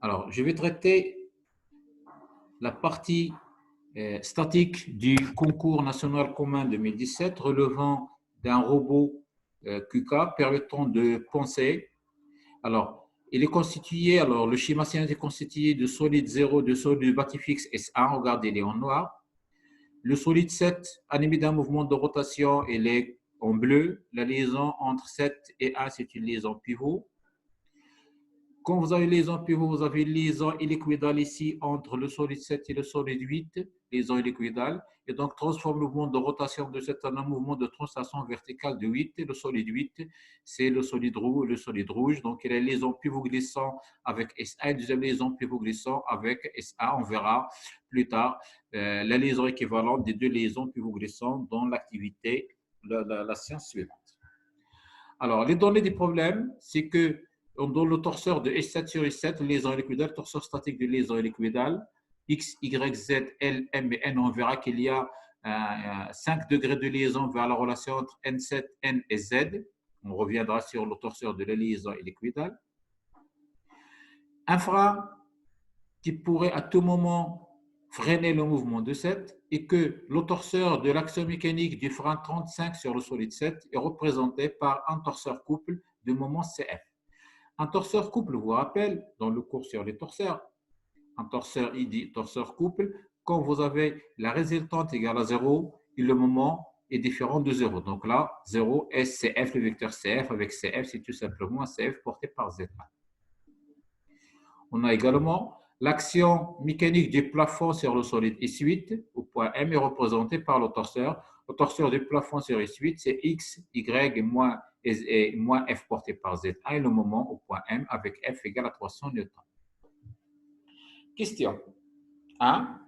Alors, je vais traiter la partie statique du concours national commun 2017 relevant d'un robot QK permettant de penser. Alors, il est constitué, alors le schéma est constitué de solide 0, de solide bâti fixe S1, regardez, il est en noir. Le solide 7, animé d'un mouvement de rotation, il est en bleu. La liaison entre 7 et 1, c'est une liaison pivot. Quand vous avez une liaison pivot, vous avez une liaison hélicoïdale ici entre le solide 7 et le solide 8, liaison hélicoïdale, et donc transforme le mouvement de rotation de 7 en un mouvement de translation verticale de 8. Et le solide 8, c'est le solide rouge. Donc, il y a une liaison pivot glissant avec SA, une deuxième liaison pivot glissant avec SA. On verra plus tard la liaison équivalente des deux liaisons pivot glissants dans l'activité, la science suivante. Alors, les données du problème, c'est que dans le torseur de S7 sur S7, liaison hélicoïdale, torseur statique de liaison hélicoïdale, X, Y, Z, L, M et N, on verra qu'il y a 5 degrés de liaison vers la relation entre N7, N et Z. On reviendra sur le torseur de la liaison hélicoïdale. Un frein qui pourrait à tout moment freiner le mouvement de 7 et que le torseur de l'action mécanique du frein 35 sur le solide 7 est représenté par un torseur couple de moment CF. Un torseur couple vous rappelle, dans le cours sur les torseurs, un torseur ID, torseur couple, quand vous avez la résultante égale à 0 et le moment est différent de 0. Donc là, 0, SCF, le vecteur CF avec CF, c'est tout simplement un CF porté par Z1. On a également l'action mécanique du plafond sur le solide S8 au point M est représentée par le torseur. Le torseur du plafond sur S8, c'est X, Y et moins F porté par Z1 et le moment au point M avec F égale à 300 newtons. Question 1.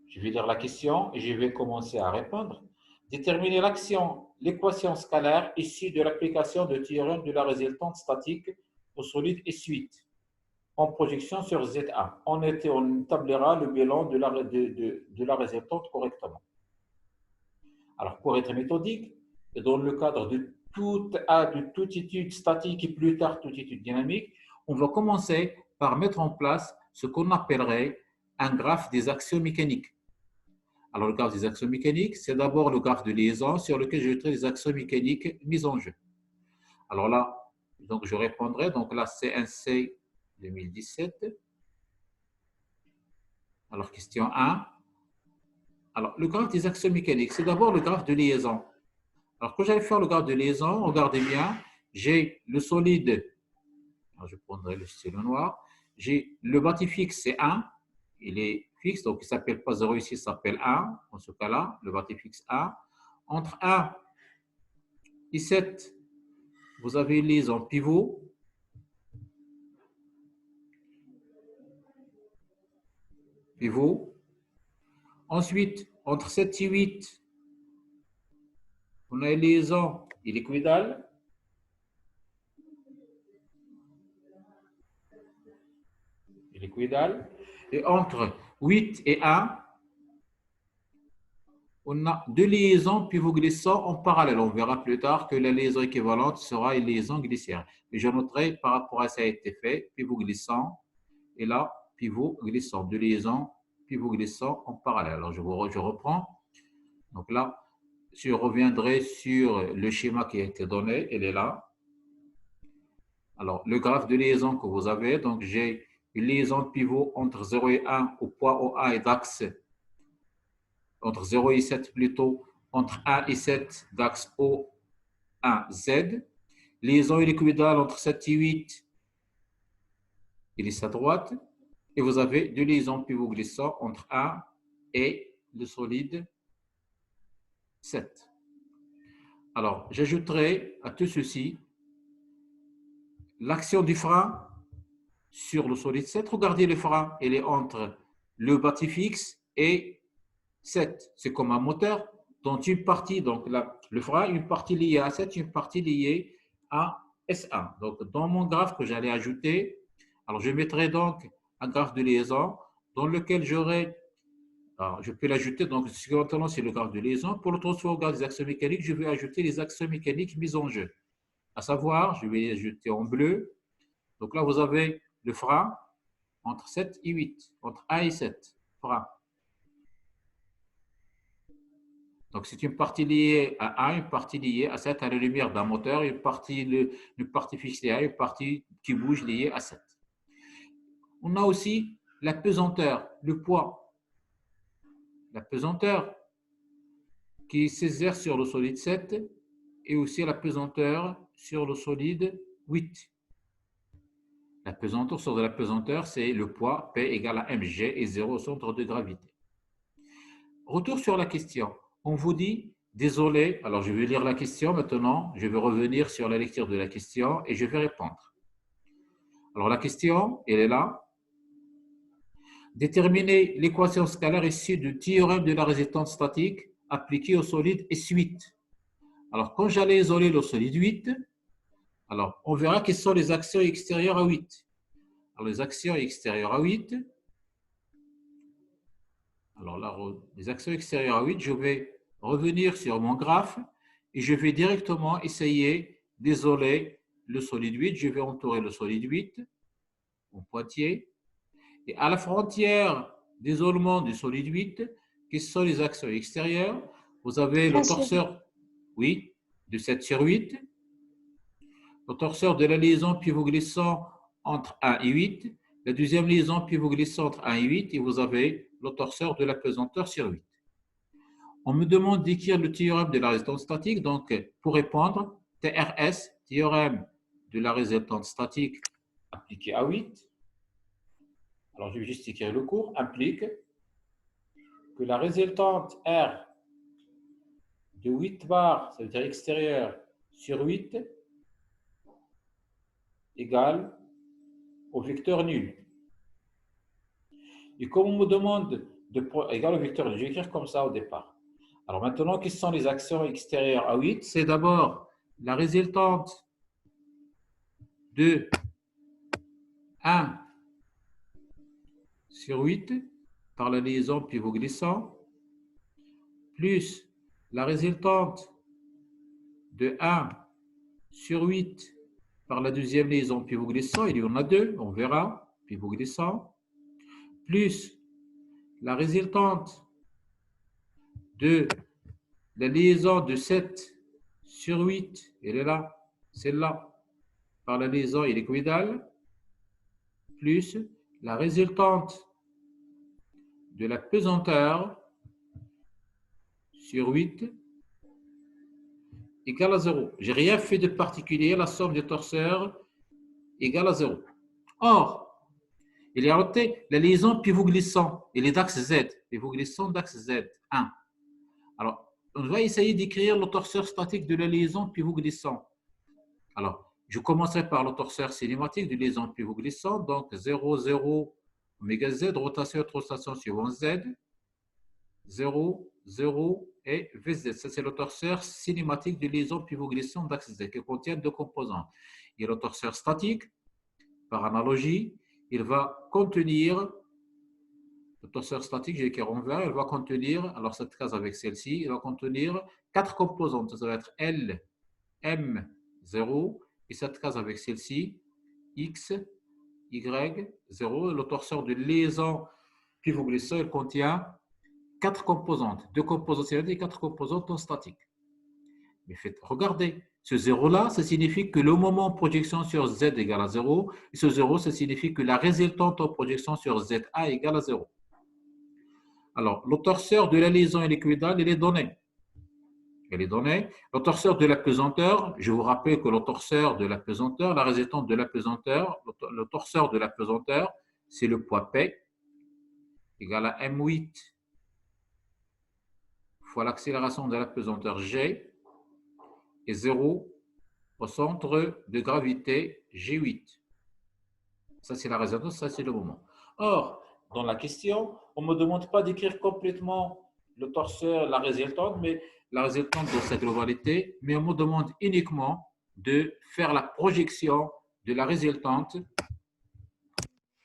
Je vais lire la question et je vais commencer à répondre. Déterminer l'action, l'équation scalaire issue de l'application de théorème de la résultante statique au solide S8 en projection sur Z1. On établira le bilan de la résultante correctement. Alors, pour être méthodique, et dans le cadre de toute étude statique et plus tard toute étude dynamique, on va commencer par mettre en place ce qu'on appellerait un graphe des actions mécaniques. Alors, le graphe des actions mécaniques, c'est d'abord le graphe de liaison sur lequel je traite les actions mécaniques mises en jeu. Alors là, donc je répondrai, donc là, C1C 2017. Alors, question 1. Alors, le graphe des actions mécaniques, c'est d'abord le graphe de liaison. Alors, quand j'allais faire le graphe de liaison, regardez bien, j'ai le solide, alors je prendrai le stylo noir, j'ai le bâti fixe, c'est 1, il est fixe, donc il ne s'appelle pas 0 ici, il s'appelle 1, dans ce cas-là, le bâti fixe 1. Entre 1 et 7, vous avez une liaison pivot. Pivot. Ensuite, entre 7 et 8, on a une liaison hélicoïdale. Et entre 8 et 1, on a deux liaisons pivot glissant en parallèle. On verra plus tard que la liaison équivalente sera une liaison glissière. Mais je noterai par rapport à ça a été fait, pivot glissant, et là, pivot glissant, deux liaisons pivot glissant en parallèle. Alors, je reprends. Donc là, je reviendrai sur le schéma qui a été donné, il est là. Alors, le graphe de liaison que vous avez, donc j'ai une liaison de pivot entre 0 et 1 au point OA et d'axe, entre 0 et 7 plutôt, entre 1 et 7 d'axe O1Z. Liaison hélicoïdale entre 7 et 8, il est à droite. Et vous avez deux liaisons pivot glissant entre 1 et le solide 7. Alors, j'ajouterai à tout ceci l'action du frein sur le solide 7. Regardez le frein, il est entre le bâti fixe et 7. C'est comme un moteur dont une partie, donc là, le frein, une partie liée à 7, une partie liée à S1. Donc, dans mon graphe que j'allais ajouter, alors je mettrai donc un graphe de liaison dans lequel j'aurai, alors je peux l'ajouter, donc ce qui est maintenant, c'est le graphe de liaison. Pour le transfert au graphe des actions mécaniques, je vais ajouter les actions mécaniques mises en jeu. À savoir, je vais les ajouter en bleu. Donc là, vous avez le frein entre 7 et 8, entre 1 et 7, frein. Donc, c'est une partie liée à 1, une partie liée à 7 à la lumière d'un moteur, une partie fixe liée à 1, une partie qui bouge liée à 7. On a aussi la pesanteur, le poids. La pesanteur qui s'exerce sur le solide 7 et aussi la pesanteur sur le solide 8. La pesanteur sur de la pesanteur, c'est le poids P égale à mg et 0 au centre de gravité. Retour sur la question. On vous dit, désolé, alors je vais lire la question maintenant, je vais revenir sur la lecture de la question et je vais répondre. Alors la question, elle est là. Déterminer l'équation scalaire issue du théorème de la résistance statique appliquée au solide S8. Alors quand j'allais isoler le solide 8, alors on verra quelles sont les actions extérieures à 8. Alors les actions extérieures à 8, alors là, les actions extérieures à 8, je vais revenir sur mon graphe et je vais directement essayer d'isoler le solide 8. Je vais entourer le solide 8, mon pointier. Et à la frontière d'isolement du solide 8, quelles sont les actions extérieures? Vous avez le torseur, oui, de 7 sur 8, le torseur de la liaison pivot glissant entre 1 et 8, la deuxième liaison pivot glissant entre 1 et 8, et vous avez le torseur de la pesanteur sur 8. On me demande d'écrire le théorème de la résistance statique. Donc, pour répondre, TRS, théorème de la résistance statique appliqué à 8. Alors, je vais juste écrire le cours, implique que la résultante R de 8 bar, ça veut dire extérieur, sur 8, égale au vecteur nul. Et comme on me demande égal au vecteur nul, je vais écrire comme ça au départ. Alors maintenant, quelles sont les actions extérieures à 8? C'est d'abord la résultante de 1 sur 8 par la liaison pivot glissant, plus la résultante de 1 sur 8 par la deuxième liaison pivot glissant, il y en a deux, on verra, pivot glissant, plus la résultante de la liaison de 7 sur 8, elle est là, celle-là, par la liaison hélicoïdale, plus la résultante de la pesanteur sur 8 égale à 0. Je n'ai rien fait de particulier, la somme des torseurs égale à 0. Or, il y a noté la liaison pivot glissant, et les d'axe Z, pivot glissant d'axe Z, 1. Alors, on va essayer d'écrire le torseur statique de la liaison pivot glissant. Alors, je commencerai par le torseur cinématique de liaison pivot glissant, donc 0, 0, oméga Z, rotation suivant Z, 0, 0 et VZ. Ça, c'est le torseur cinématique de liaison pivot glissant d'axe Z qui contient deux composants. Et le torseur statique, par analogie, il va contenir, le torseur statique, j'ai écrit en vert, il va contenir, alors cette case avec celle-ci, il va contenir 4 composantes. Ça va être L, M, 0, et cette case avec celle-ci, X, Y, 0. Le torseur de liaison pivot glissant, il contient 4 composantes, 2 composantes cinétiques et 4 composantes non statiques. Mais regardez, ce 0-là, ça signifie que le moment en projection sur Z égale à 0, et ce 0, ça signifie que la résultante en projection sur ZA égale à 0. Alors, le torseur de la liaison hélicoïdale, il est donné. Elle est donnée. Le torseur de la pesanteur, je vous rappelle que le torseur de la pesanteur, la résultante de la pesanteur, le torseur de la pesanteur, c'est le poids P, égale à M8 fois l'accélération de la pesanteur G, et 0 au centre de gravité G8. Ça, c'est la résultante, ça, c'est le moment. Or, dans la question, on ne me demande pas d'écrire complètement le torseur, la résultante, mais la résultante de sa globalité, mais on me demande uniquement de faire la projection de la résultante,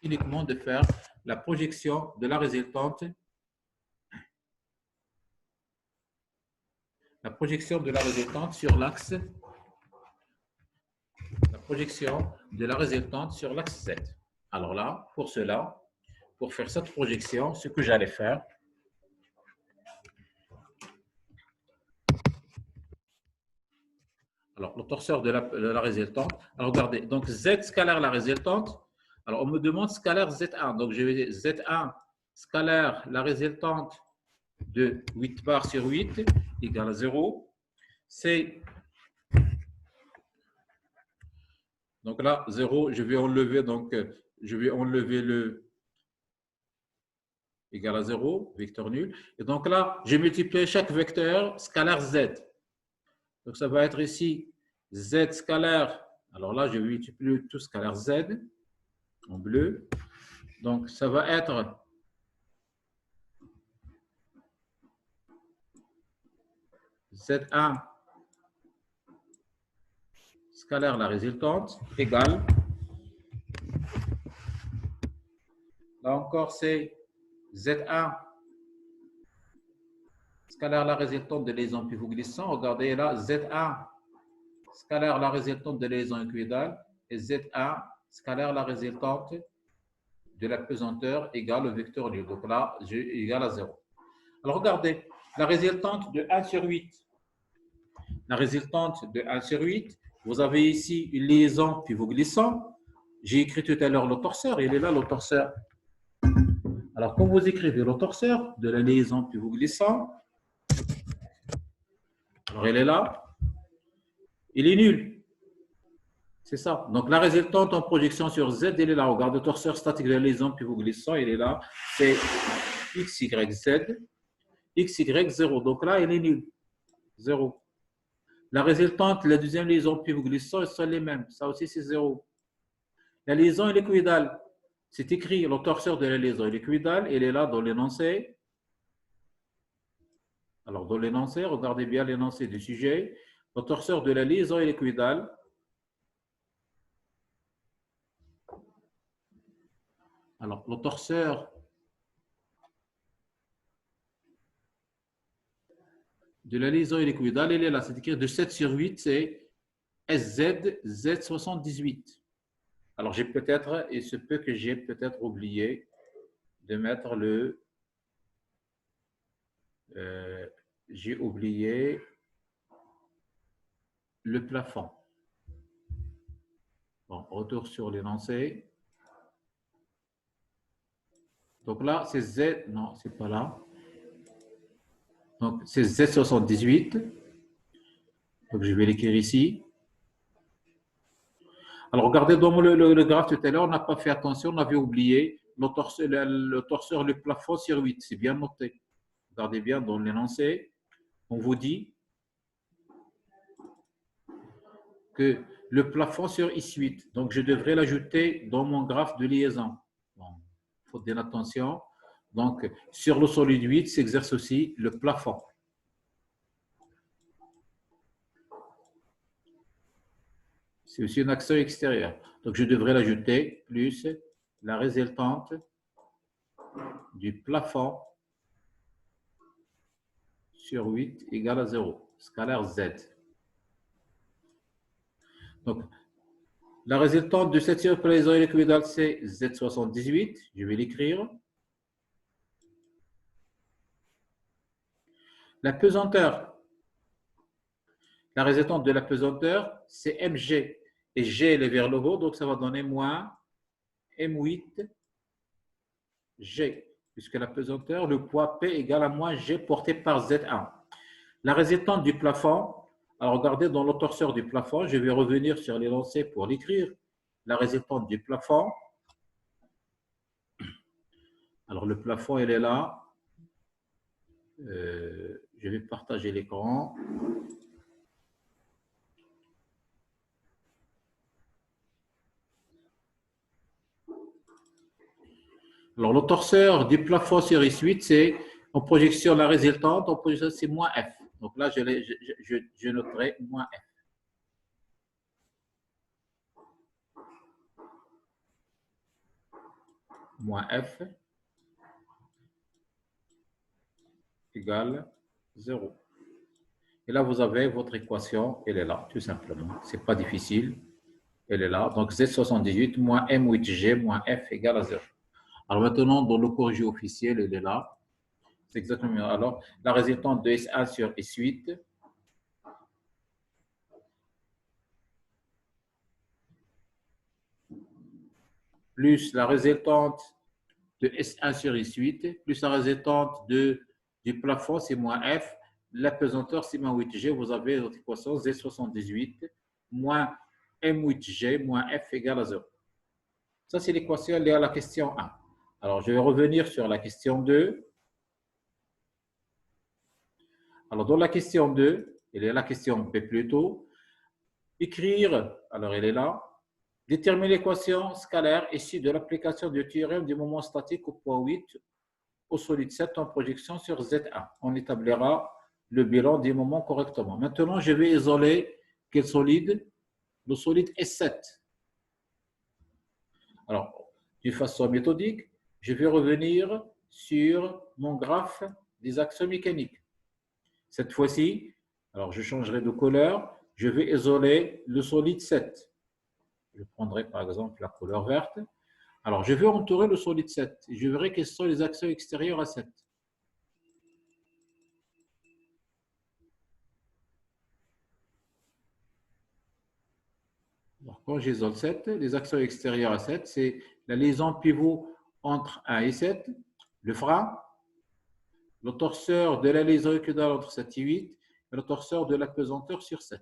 uniquement de faire la projection de la résultante, sur l'axe, la projection de la résultante sur l'axe Z. Alors là, pour cela, pour faire cette projection, ce que j'allais faire, alors le torseur de la résultante, alors regardez, donc Z scalaire la résultante, alors on me demande scalaire Z1, donc je vais dire Z1 scalaire la résultante de 8 bar sur 8 égale à 0, c'est, donc là 0, je vais enlever, donc je vais enlever le égal à 0, vecteur nul, et donc là, je multiplie chaque vecteur scalaire Z. Donc, ça va être ici Z scalaire. Alors là, je multiplie tout scalaire Z en bleu. Donc, ça va être Z1 scalaire la résultante égale. Là encore, c'est Z1 scalaire la résultante de liaison pivot-glissant. Regardez là, Z1 scalaire la résultante de liaison équidale et Z1 scalaire la résultante de la pesanteur égale au vecteur nul. Donc là, G égale à 0. Alors regardez, la résultante de 1 sur 8. La résultante de 1 sur 8, vous avez ici une liaison pivot glissant. J'ai écrit tout à l'heure le torseur, il est là le torseur. Alors quand vous écrivez le torseur de la liaison pivot glissant, alors il est là, il est nul. C'est ça. Donc la résultante en projection sur Z, elle est là. Regarde le torseur statique de la liaison pivot glissant, il est là. C'est XYZ, XY0. Donc là, il est nul. 0. La résultante, la deuxième liaison pivot glissant, elles sont les mêmes. Ça aussi, c'est 0. La liaison est équidale. C'est écrit, le torseur de la liaison est équidale. Il est là dans l'énoncé. Alors, dans l'énoncé, regardez bien l'énoncé du sujet. Le torseur de la liaison est équidale. Alors, le torseur de la liaison est équidale. Il est là. C'est écrit de 7 sur 8, c'est SZ Z78. Alors, j'ai peut-être, il se peut que j'ai peut-être oublié de mettre le... j'ai oublié le plafond. Bon, retour sur l'énoncé. Donc là, c'est Z, non, c'est pas là. Donc c'est Z78. Donc je vais l'écrire ici. Alors regardez dans le graphe tout à l'heure, on n'a pas fait attention, on avait oublié le torseur, le plafond sur 8. C'est bien noté. Regardez bien dans l'énoncé. On vous dit que le plafond sur I8. Donc je devrais l'ajouter dans mon graphe de liaison. Bon, il faut bien attention. Donc sur le solide 8 s'exerce aussi le plafond. C'est aussi un axe extérieur. Donc, je devrais l'ajouter plus la résultante du plafond sur 8 égale à 0, scalaire Z. Donc, la résultante de cette circulaison équidale, c'est Z78. Je vais l'écrire. La pesanteur. La résultante de la pesanteur, c'est MG. Et G, elle est vers le haut, donc ça va donner moins M8 G, puisque la pesanteur, le poids P égale à moins G porté par Z1. La résultante du plafond, alors regardez dans le torseur du plafond, je vais revenir sur l'énoncé pour l'écrire. La résultante du plafond, alors le plafond, il est là. Je vais partager l'écran. Alors, le torseur du plafond sur I8, c'est en projection la résultante, en projection c'est moins F. Donc là, je noterai moins F. Moins F égale 0. Et là, vous avez votre équation, elle est là, tout simplement. Ce n'est pas difficile. Elle est là. Donc, Z78 moins M8G moins F égale à 0. Alors maintenant, dans le corrigé officiel, elle est là. C'est exactement. Alors, la résultante de S1 sur S8 plus la résultante de S1 sur S8 plus la résultante du plafond, c'est moins F. L'apesanteur, c'est moins 8G. Vous avez votre équation Z78 moins M8G moins F égale à 0. Ça, c'est l'équation liée à la question 1. Alors, je vais revenir sur la question 2. Alors, dans la question 2, il y a la question B plutôt. Écrire, alors elle est là. Déterminer l'équation scalaire issue de l'application du théorème du moment statique au point 8 au solide 7 en projection sur Z1. On établira le bilan des moments correctement. Maintenant, je vais isoler quel solide? Le solide S7. Alors, d'une façon méthodique, je vais revenir sur mon graphe des axes mécaniques. Cette fois-ci, alors je changerai de couleur, je vais isoler le solide 7. Je prendrai par exemple la couleur verte. Alors, je vais entourer le solide 7 et je verrai quels sont les axes extérieurs à 7. Alors, quand j'isole 7, les axes extérieurs à 7, c'est la liaison pivot entre 1 et 7, le frein, le torseur de la liaison équidale entre 7 et 8, et le torseur de l'apesanteur sur 7.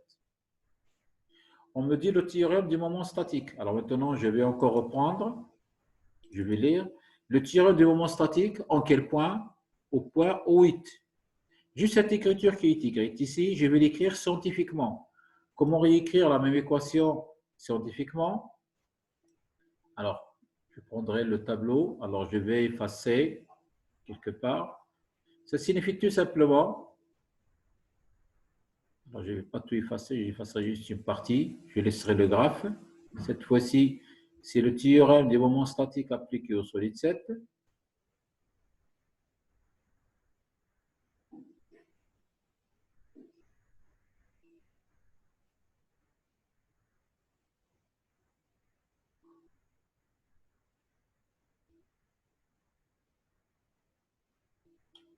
On me dit le théorème du moment statique. Alors maintenant, je vais encore reprendre. Je vais lire. Le théorème du moment statique, en quel point? Au point O8. Juste cette écriture qui est écrite ici, je vais l'écrire scientifiquement. Comment réécrire la même équation scientifiquement? Alors, je prendrai le tableau. Alors, je vais effacer quelque part. Ça signifie tout simplement, alors, je ne vais pas tout effacer, j'effacerai juste une partie. Je laisserai le graphe. Cette fois-ci, c'est le théorème des moments statiques appliqué au solide 7.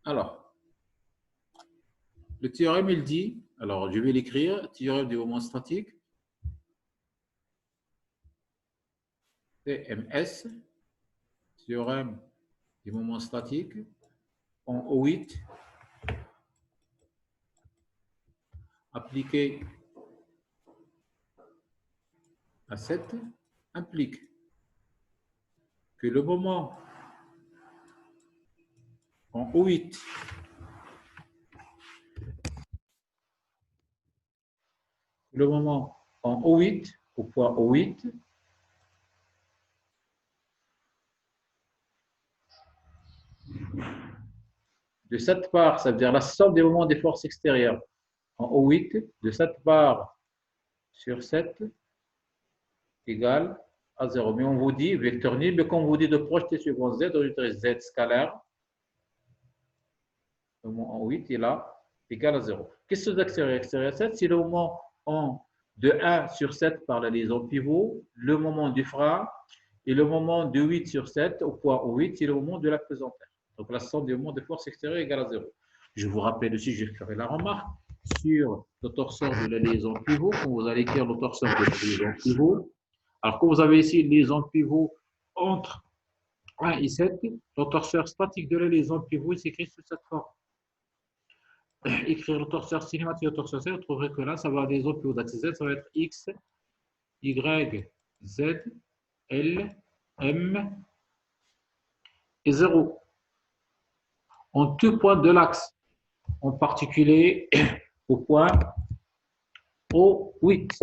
Alors, le théorème, il dit, alors je vais l'écrire, théorème des moments statiques, TMS, théorème des moments statiques, en O8, appliqué à 7, implique que le moment en O8 le moment en O8, au point O8, de cette part, ça veut dire la somme des moments des forces extérieures en O8, de cette part sur 7 égale à 0. Mais on vous dit, vecteur nul, mais quand on vous dit de projeter sur Z, on utilise Z scalaire, le moment en 8 est là, égal à 0. Qu'est-ce que c'est extérieur? Extérieur 7, c'est le moment de 1 sur 7 par la liaison pivot, le moment du frein, et le moment de 8 sur 7 au point O8, c'est le moment de la pesanteur. Donc la somme des moments de force extérieure est égale à 0. Je vous rappelle aussi, je ferai la remarque sur le torseur de la liaison pivot, quand vous allez écrire le torseur de la liaison pivot. Alors, quand vous avez ici une liaison pivot entre 1 et 7, le torseur statique de la liaison pivot s'écrit sous cette forme. Écrire le torseur cinématique et le torseur Z, vous trouverez que là, ça va avoir des autres pivots d'axe Z, ça va être X, Y, Z, L, M et 0. En tout point de l'axe, en particulier au point O8.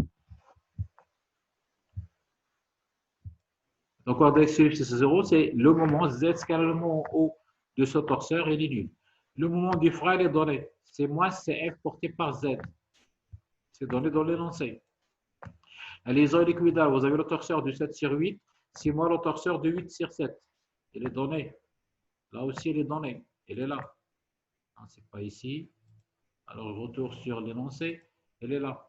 Donc, on a c'est 0, c'est le moment Z scale le moment O de ce torseur, il est nul. Le moment du frein, il est donné. C'est moins CF porté par Z. C'est donné dans l'énoncé. Les oeils liquidaires, vous avez le torseur du 7 sur 8, c'est moins le torseur de 8 sur 7. Il est donné. Là aussi, il est donné. Il est là. Ce n'est pas ici. Alors, je retourne sur l'énoncé. Elle est là.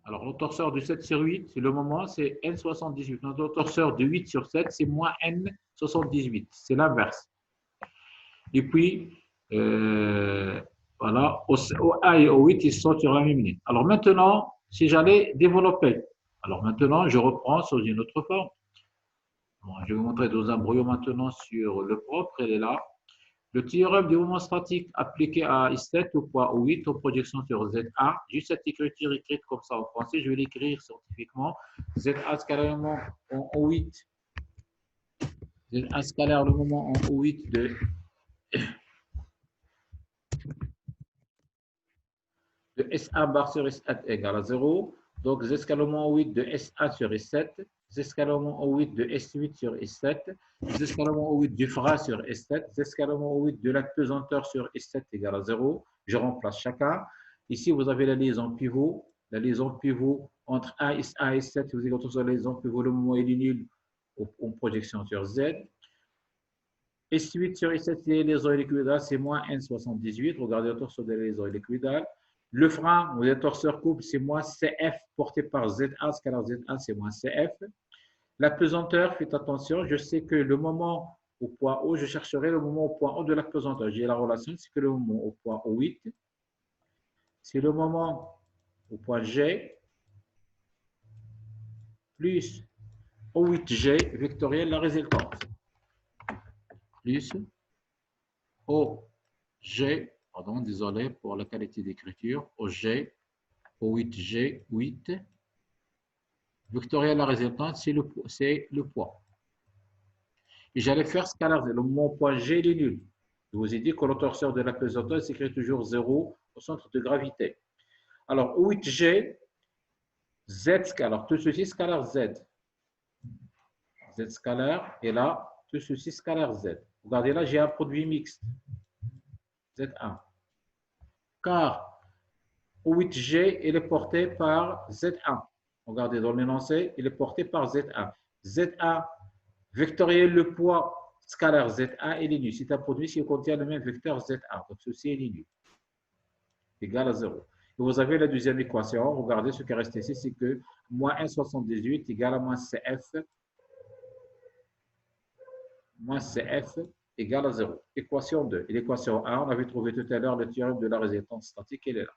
Alors, le torseur de 7 sur 8, c'est le moment, c'est N78. Notre torseur de 8 sur 7, c'est moins N78. C'est l'inverse. Et puis, voilà, au A et au 8, ils sont sur la même ligne. Alors maintenant, si j'allais développer, alors maintenant, je reprends sous une autre forme. Bon, je vais vous montrer dans un brouillon maintenant sur le propre, elle est là. Le théorème du moment statique appliqué à I7 au poids O8 en projection sur ZA. Juste cette écriture écrite comme ça en français, je vais l'écrire scientifiquement. ZA scalairement en O8. ZA scalaire le moment en O8 de SA bar sur S7 égale à 0. Donc, Z escalonnement O8 de SA sur S7. Z escalonnement O8 de S8 sur S7. Z escalonnement O8 du frein sur S7. Z escalonnement O8 de la pesanteur sur S7 égale à 0. Je remplace chacun. Ici, vous avez la liaison pivot. La liaison pivot entre A et S7, vous avez sur la liaison pivot, le moment il est nul en projection sur Z. S8 sur S7, les liaisons liquidales, c'est moins N78. Regardez le torseur des liaisons liquidales. Le frein, ou les torseurs couple, c'est moins CF porté par ZA, scalaire ZA, c'est moins CF. La pesanteur, faites attention, je sais que le moment au point O, je chercherai le moment au point O de la pesanteur. J'ai la relation, c'est que le moment au point O8, c'est le moment au point G, plus O8G, vectoriel, la résultante. Plus OG, pardon, désolé pour la qualité d'écriture, OG, O8G, 8. Vectoriel, la résultante, c'est le poids. Et j'allais faire scalaire. Le moment point G, il est nul. Je vous ai dit que le torseur de la pesanteur s'écrit toujours 0 au centre de gravité. Alors, O8G, Z scalaire. Alors, tout ceci scalaire Z. Z scalaire. Et là, tout ceci scalaire Z. Regardez là, j'ai un produit mixte. Z1. Car O8G, il est porté par Z1. Regardez dans l'énoncé, il est porté par Z1. Z1, vectoriel le poids scalaire Z1 est nul. C'est un produit qui contient le même vecteur Z1. Donc ceci est nul. Égal à 0. Et vous avez la deuxième équation. Regardez ce qui reste ici, c'est que moins 1,78 égale à moins CF égale à 0. Équation 2. Et l'équation 1, on avait trouvé tout à l'heure le théorème de la résistance statique, elle est là.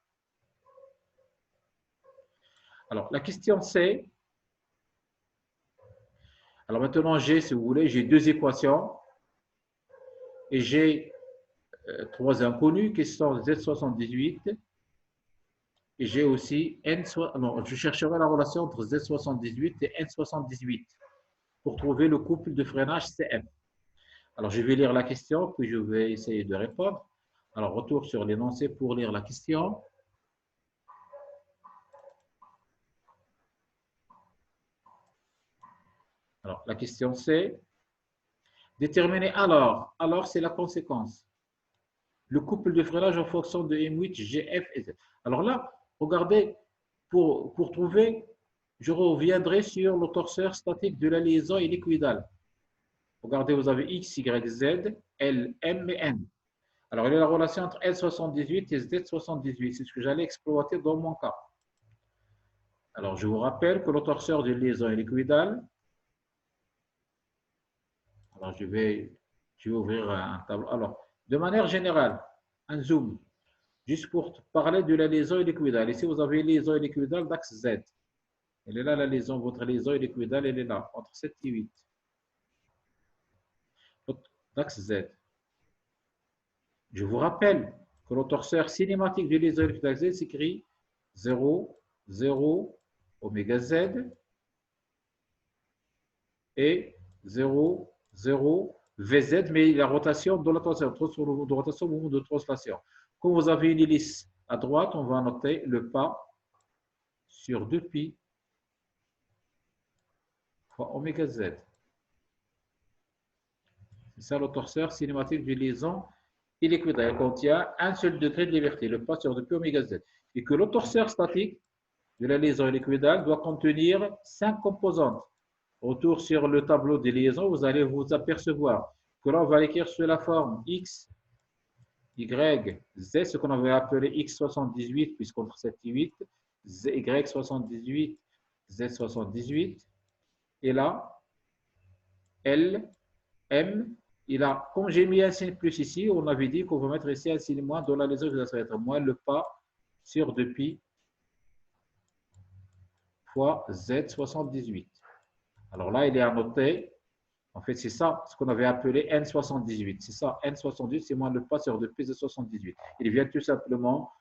Alors, la question C. Alors maintenant, j'ai, si vous voulez, j'ai deux équations et j'ai trois inconnus qui sont Z78 et j'ai aussi non, je chercherai la relation entre Z78 et N78 pour trouver le couple de freinage CF. Alors, je vais lire la question, puis je vais essayer de répondre. Alors, retour sur l'énoncé pour lire la question. Alors, la question c'est, déterminer alors c'est la conséquence. Le couple de freinage en fonction de M8, GF et Z. Alors là, regardez, pour trouver, je reviendrai sur le torseur statique de la liaison hélicoïdale. Regardez, vous avez X, Y, Z, L, M et N. Alors, il y a la relation entre L78 et Z78. C'est ce que j'allais exploiter dans mon cas. Alors, je vous rappelle que le torseur de liaison hélicoïdale, alors je vais ouvrir un tableau. Alors, de manière générale, un zoom, juste pour parler de la liaison hélicoïdale. Ici, vous avez liaison hélicoïdale d'axe Z. Elle est là, la liaison, votre liaison hélicoïdale, elle est là, entre 7 et 8. D'axe Z. Je vous rappelle que le torseur cinématique de liaison hélicoïdale Z s'écrit 0, 0, oméga Z et 0, 0, VZ, mais la rotation de la rotation, de rotation, mouvement de translation. Quand vous avez une hélice à droite, on va noter le pas sur 2pi fois oméga Z. C'est ça le torseur cinématique de liaison hélicoïdale. Elle contient un seul degré de liberté, le pas sur 2pi oméga Z. Et que le torseur statique de la liaison hélicoïdale doit contenir 5 composantes. Retour sur le tableau des liaisons, vous allez vous apercevoir que là, on va l'écrire sous la forme X, Y, Z, ce qu'on avait appelé X78, puisqu'entre 7 et 8, Y78, Z78. Et là, L, M. Et là, comme j'ai mis un signe plus ici, on avait dit qu'on va mettre ici un signe moins. Dans la liaison, ça va être moins le pas sur 2pi fois Z78. Alors là, il est annoté. En fait, c'est ça, ce qu'on avait appelé N78. C'est ça, N78, c'est moins le pas sur 2pi Z78. Il vient tout simplement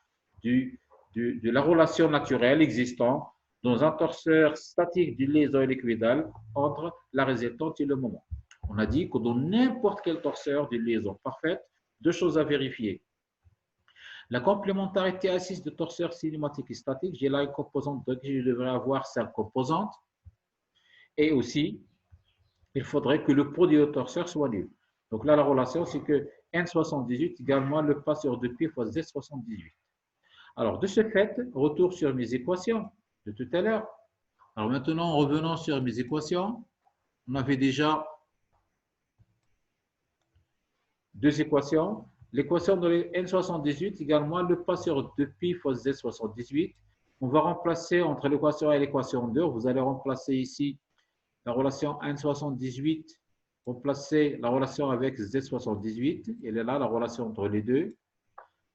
de la relation naturelle existante dans un torseur statique d'une liaison liquidale entre la résultante et le moment. On a dit que dans n'importe quel torseur d'une liaison parfaite, deux choses à vérifier. La complémentarité assise de torseur cinématique et statique, j'ai là une composante, donc je devrais avoir 5 composantes. Et aussi, il faudrait que le produit de torseur soit nul. Donc là, la relation, c'est que N78 égale moins le pas sur 2pi fois Z78. Alors, de ce fait, retour sur mes équations de tout à l'heure. Alors maintenant, revenons sur mes équations. On avait déjà deux équations. L'équation de N78 égale moins le pas sur 2pi fois Z78. On va remplacer entre l'équation 1 et l'équation 2. Vous allez remplacer ici la relation N78, remplacer la relation avec Z78. Elle est là, la relation entre les deux.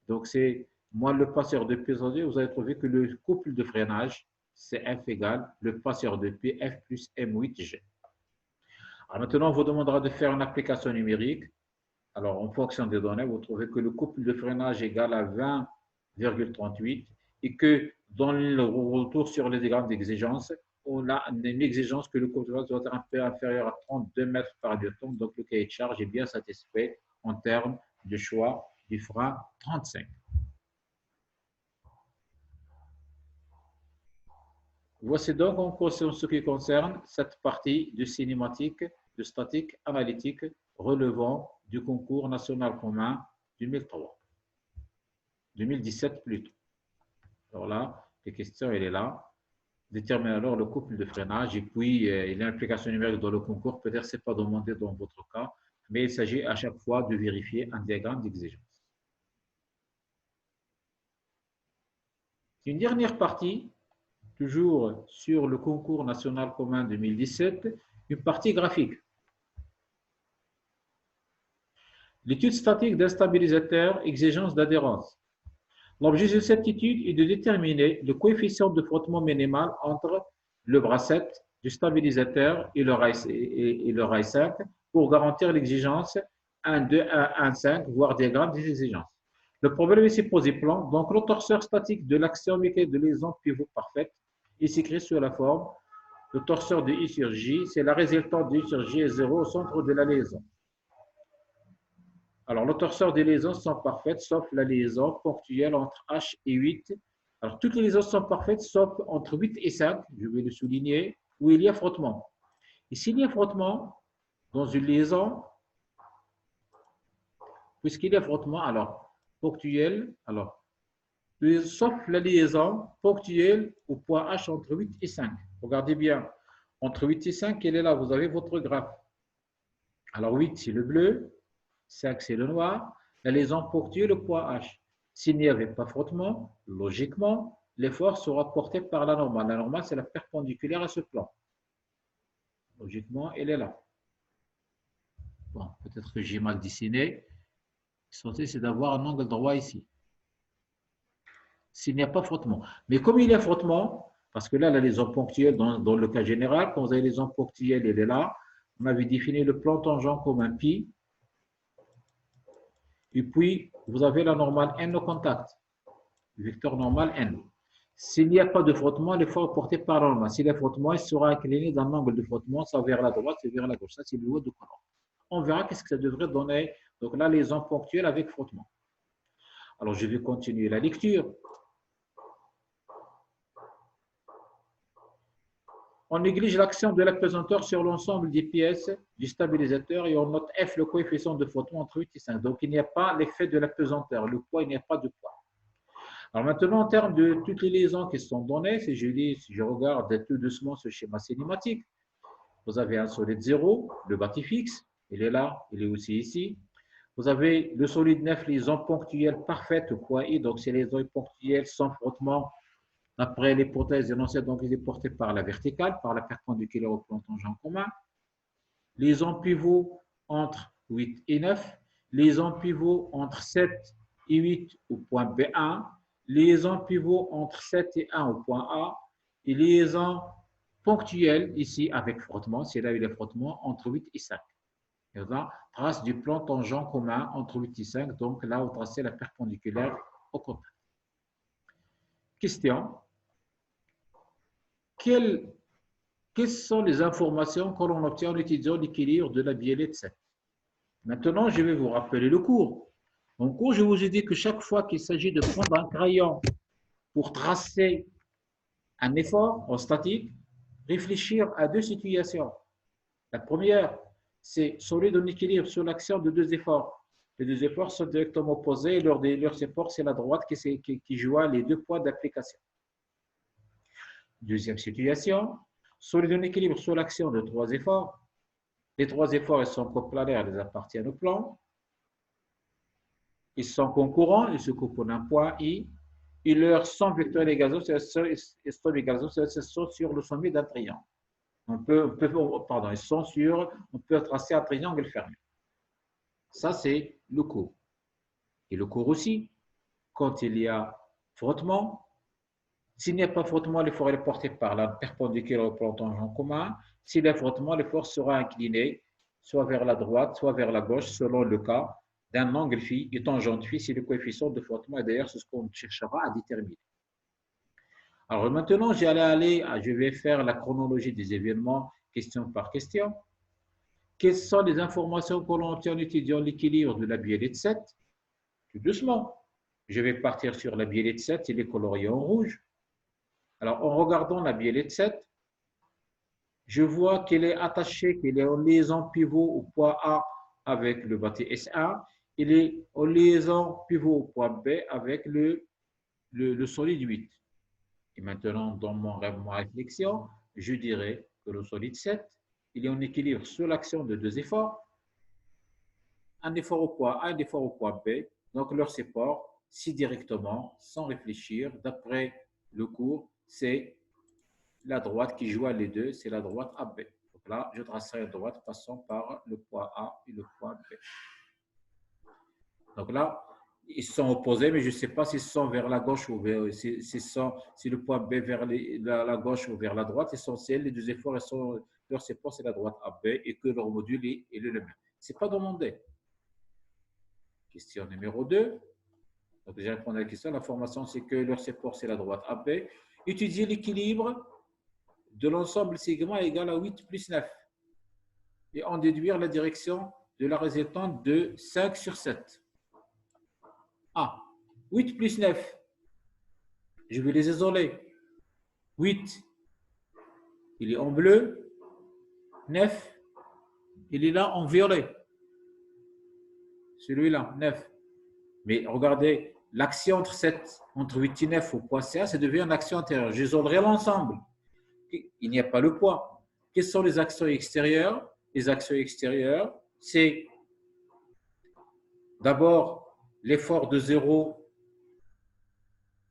Donc, c'est moins le pas sur 2pi sur 2. Vous allez trouver que le couple de freinage, c'est F égale le pas sur 2pi F plus M8G. Alors maintenant, on vous demandera de faire une application numérique. Alors, en fonction des données, vous trouvez que le couple de freinage est égal à 20,38 et que dans le retour sur les diagrammes d'exigence, on a une exigence que le couple de freinage doit être un peu inférieur à 32 mètres par newton. Donc, le cahier de charge est bien satisfait en termes de choix du frein 35. Voici donc en ce qui concerne cette partie de cinématique, de statique analytique relevant du concours national commun 2003. 2017 plutôt. Alors là, les questions, elle est là. Déterminer alors le couple de freinage et puis l'implication numérique dans le concours. Peut-être ce n'est pas demandé dans votre cas, mais il s'agit à chaque fois de vérifier un diagramme d'exigence. Une dernière partie, toujours sur le concours national commun 2017, une partie graphique. L'étude statique d'un stabilisateur, exigence d'adhérence. L'objet de cette étude est de déterminer le coefficient de frottement minimal entre le bracet du stabilisateur et le rail 5 pour garantir l'exigence 1,2 à 1,5, voire diagramme des exigences. Le problème est posé plan. Donc, le torseur statique de l'axiome de liaison pivot parfaite est écrit sur la forme. Le torseur de I sur J, c'est la résultante de I sur J est 0 au centre de la liaison. Alors, le torseur des liaisons sont parfaites, sauf la liaison ponctuelle entre H et 8. Alors, toutes les liaisons sont parfaites, sauf entre 8 et 5, je vais le souligner, où il y a frottement. Et s'il y a frottement dans une liaison, puisqu'il y a frottement, alors, ponctuel, alors, sauf la liaison ponctuelle au point H entre 8 et 5. Regardez bien, entre 8 et 5, elle est là, vous avez votre graphe. Alors, 8, c'est le bleu. 5, c'est le noir. La liaison ponctuelle, le point H. S'il n'y avait pas frottement, logiquement, l'effort sera porté par la normale. La normale, c'est la perpendiculaire à ce plan. Logiquement, elle est là. Bon, peut-être que j'ai mal dessiné. L'essentiel, c'est d'avoir un angle droit ici. S'il n'y a pas frottement. Mais comme il y a frottement, parce que là, la liaison ponctuelle, dans le cas général, quand vous avez la liaison ponctuelle, elle est là. On avait défini le plan tangent comme un pi. Et puis, vous avez la normale n au contact. Le vecteur normal n. S'il n'y a pas de frottement, l'effort est porté par la normale. S'il y a frottement, il sera incliné d'un angle de frottement, soit vers la droite, soit vers la gauche. Ça, c'est le haut de colonne. On verra qu'est-ce que ça devrait donner. Donc là, liaison ponctuelle avec frottement. Alors, je vais continuer la lecture. On néglige l'action de l'apesanteur sur l'ensemble des pièces du stabilisateur et on note F le coefficient de frottement entre 8 et 5. Donc, il n'y a pas l'effet de l'apesanteur. Le poids, il n'y a pas de poids. Alors maintenant, en termes de toutes les liaisons qui sont données, si je regarde tout doucement ce schéma cinématique, vous avez un solide 0, le bâti fixe, il est là, il est aussi ici. Vous avez le solide 9, liaison ponctuelle parfaite au point I, donc c'est liaison ponctuelle sans frottement Après l'hypothèse énoncée, donc il est porté par la verticale, par la perpendiculaire au plan tangent commun. Liaison pivot entre 8 et 9. Liaison pivot entre 7 et 8 au point B1. Liaison pivot entre 7 et 1 au point A. Et liaison ponctuelle ici avec frottement, c'est là où il y a frottement, entre 8 et 5. Et là, trace du plan tangent commun entre 8 et 5, donc là, on trace la perpendiculaire au contact. Question. Quelles sont les informations que l'on obtient en utilisant l'équilibre de la biellette 7? Maintenant, je vais vous rappeler le cours. En cours, je vous ai dit que chaque fois qu'il s'agit de prendre un crayon pour tracer un effort en statique, réfléchir à deux situations. La première, c'est solide en équilibre sur l'action de deux efforts. Les deux efforts sont directement opposés et leur support, c'est la droite qui joue les deux points d'application. Deuxième situation, solide en équilibre sur l'action de trois efforts. Les trois efforts, ils sont coplanaires, ils appartiennent au plan. Ils sont concurrents, ils se coupent en un point I. Et leur somme vectorielle égale ils sont sur le sommet d'un triangle. On peut tracer un triangle fermé. Ça, c'est le cours. Et le cours aussi, quand il y a frottement, s'il n'y a pas frottement, l'effort est porté par la perpendiculaire au plan tangent commun. S'il y a frottement, l'effort sera incliné soit vers la droite, soit vers la gauche, selon le cas d'un angle phi et tangente phi, c'est le coefficient de frottement. Et d'ailleurs, c'est ce qu'on cherchera à déterminer. Alors maintenant, je vais faire la chronologie des événements, question par question. Quelles sont les informations que l'on obtient en étudiant l'équilibre de la biellette 7? Tout doucement. Je vais partir sur la biellette 7, il est colorié en rouge. Alors, en regardant la biellette 7, je vois qu'elle est attachée, qu'elle est en liaison pivot au point A avec le bâti SA. Elle est en liaison pivot au point B avec le solide 8. Et maintenant, dans ma réflexion, je dirais que le solide 7, il est en équilibre sur l'action de deux efforts. Un effort au point A, un effort au point B. Donc, leur support, si directement, sans réfléchir, d'après le cours, c'est la droite qui joue à les deux, c'est la droite AB. Donc là, je tracerai la droite passant par le point A et le point B. Donc là, ils sont opposés, mais je ne sais pas s'ils sont vers la gauche ou vers, si le point B vers la gauche ou vers la droite. Essentiel, les deux efforts, leur support, c'est la droite AB et que leur module est le même. Ce n'est pas demandé. Question numéro 2. Donc, déjà, répondre à la question. L'information, c'est que leur support, c'est la droite AB. Étudier l'équilibre de l'ensemble sigma égale à 8 plus 9. Et en déduire la direction de la résultante de 5 sur 7. Ah, 8 plus 9. Je vais les isoler. 8, il est en bleu. 9, il est là en violet. Celui-là, 9. Mais regardez, l'action entre 8 et 9 au point CA, c'est devient une action intérieure. J'isolerai l'ensemble. Il n'y a pas le poids. Quelles sont les actions extérieures? Les actions extérieures, c'est d'abord l'effort de 0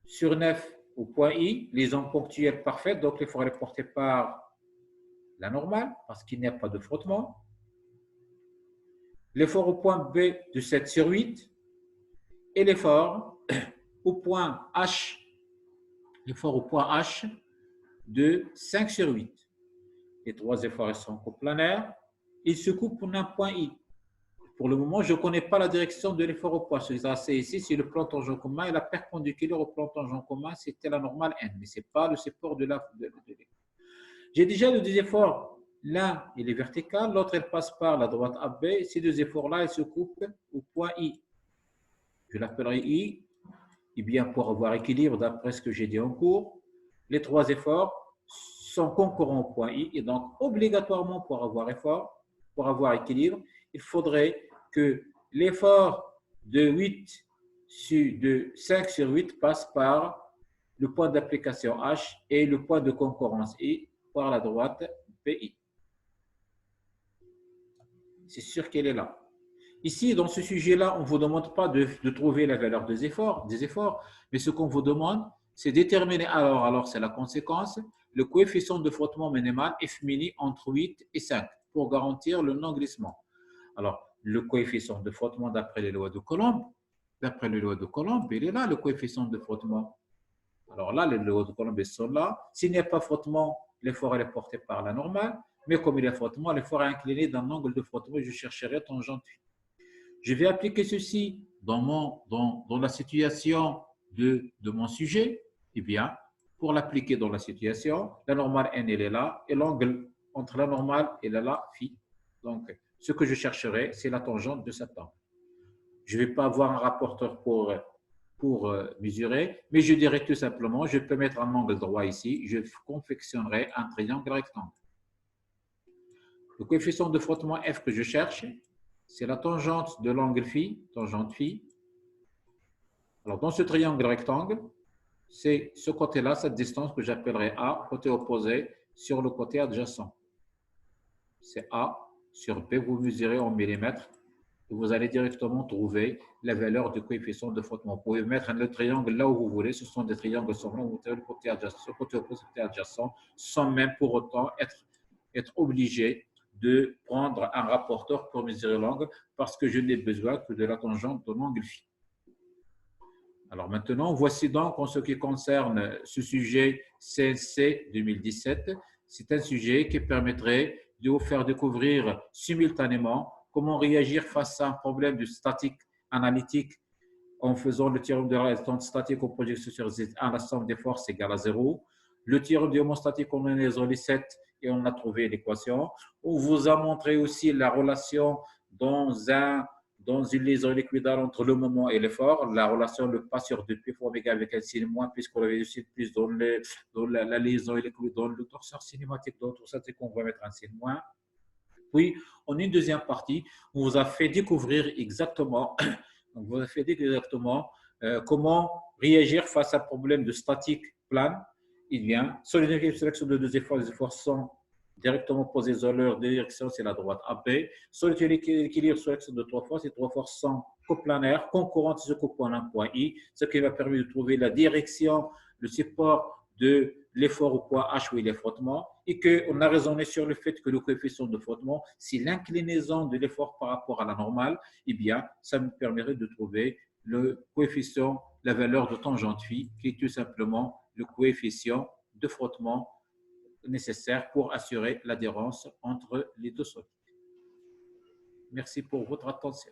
sur 9 au point I, liaison ponctuelle parfaite, donc l'effort est porté par la normale, parce qu'il n'y a pas de frottement. L'effort au point B de 7 sur 8 et l'effort au point H, de 5 sur 8. Les trois efforts sont coplanaires. Ils se coupent en un point I. Pour le moment, je ne connais pas la direction de l'effort au point. Ce qui est tracé ici, c'est le plan tangent commun et la perpendiculaire au plan tangent commun, c'était la normale N, mais ce n'est pas le support de l'effort. J'ai déjà les deux efforts. L'un, il est vertical, l'autre, il passe par la droite AB. Ces deux efforts-là, ils se coupent au point I. Je l'appellerai I. Et bien, pour avoir équilibre, d'après ce que j'ai dit en cours, les trois efforts sont concurrents au point I. Et donc, obligatoirement, pour avoir équilibre, il faudrait que l'effort de 5 sur 8 passe par le point d'application H et le point de concurrence I par la droite PI. C'est sûr qu'elle est là. Ici, dans ce sujet-là, on ne vous demande pas de trouver la valeur des efforts, mais ce qu'on vous demande, c'est déterminer alors c'est la conséquence, le coefficient de frottement minimal F mini entre 8 et 5 pour garantir le non-glissement. Alors, le coefficient de frottement d'après les lois de Coulomb, il est là, le coefficient de frottement. Alors là, les lois de Coulomb sont là. S'il n'y a pas frottement, l'effort est porté par la normale, mais comme il y a frottement, l'effort est incliné d'un angle de frottement et je chercherai tangente phi. Je vais appliquer ceci dans la situation de mon sujet. Eh bien, pour l'appliquer dans la situation, la normale n, elle est là, et l'angle entre la normale et la là, phi. Donc, ce que je chercherai, c'est la tangente de cet angle. Je ne vais pas avoir un rapporteur pour mesurer, mais je dirais tout simplement, je peux mettre un angle droit ici, je confectionnerai un triangle rectangle. Le coefficient de frottement F que je cherche, c'est la tangente de l'angle phi, tangente phi. Alors, dans ce triangle rectangle, c'est ce côté-là, cette distance que j'appellerai A, côté opposé, sur le côté adjacent. C'est A sur B, vous mesurez en millimètres, et vous allez directement trouver la valeur du coefficient de frottement. Vous pouvez mettre le triangle là où vous voulez, ce sont des triangles semblants, vous mettez le côté adjacent, côté opposé, côté adjacent, sans même pour autant être obligé de prendre un rapporteur pour mesurer l'angle, parce que je n'ai besoin que de la tangente de l'angle phi. Alors maintenant, voici donc en ce qui concerne ce sujet CNC 2017, c'est un sujet qui permettrait de vous faire découvrir simultanément comment réagir face à un problème de statique analytique en faisant le théorème de la résistance statique aux projections sur Z1, la somme des forces égale à 0. Le théorème de homostatique, on a isolé 7 et on a trouvé l'équation. On vous a montré aussi la relation dans une liaison liquidale entre le moment et l'effort, la relation le pas sur 2π fois oméga avec un signe moins, puisqu'on avait aussi plus dans la liaison liquide, dans le torseur cinématique, dans tout ça, c'est qu'on va mettre un signe moins. Puis, en une deuxième partie, on vous a fait découvrir exactement comment réagir face à un problème de statique plane. Il vient, sur les sélection de deux efforts, les efforts sont directement posés sur leur direction, c'est la droite AB. Sur l'équilibre, sélection de trois forces, ces trois forces sont coplanaires, concurrentes, se coupent en un point I, ce qui va permettre de trouver la direction, le support de l'effort au point H où il est frottement, et qu'on a raisonné sur le fait que le coefficient de frottement, c'est l'inclinaison de l'effort par rapport à la normale, eh bien, ça me permettrait de trouver le coefficient, la valeur de tangente phi, qui est tout simplement le coefficient de frottement nécessaire pour assurer l'adhérence entre les deux solides. Merci pour votre attention.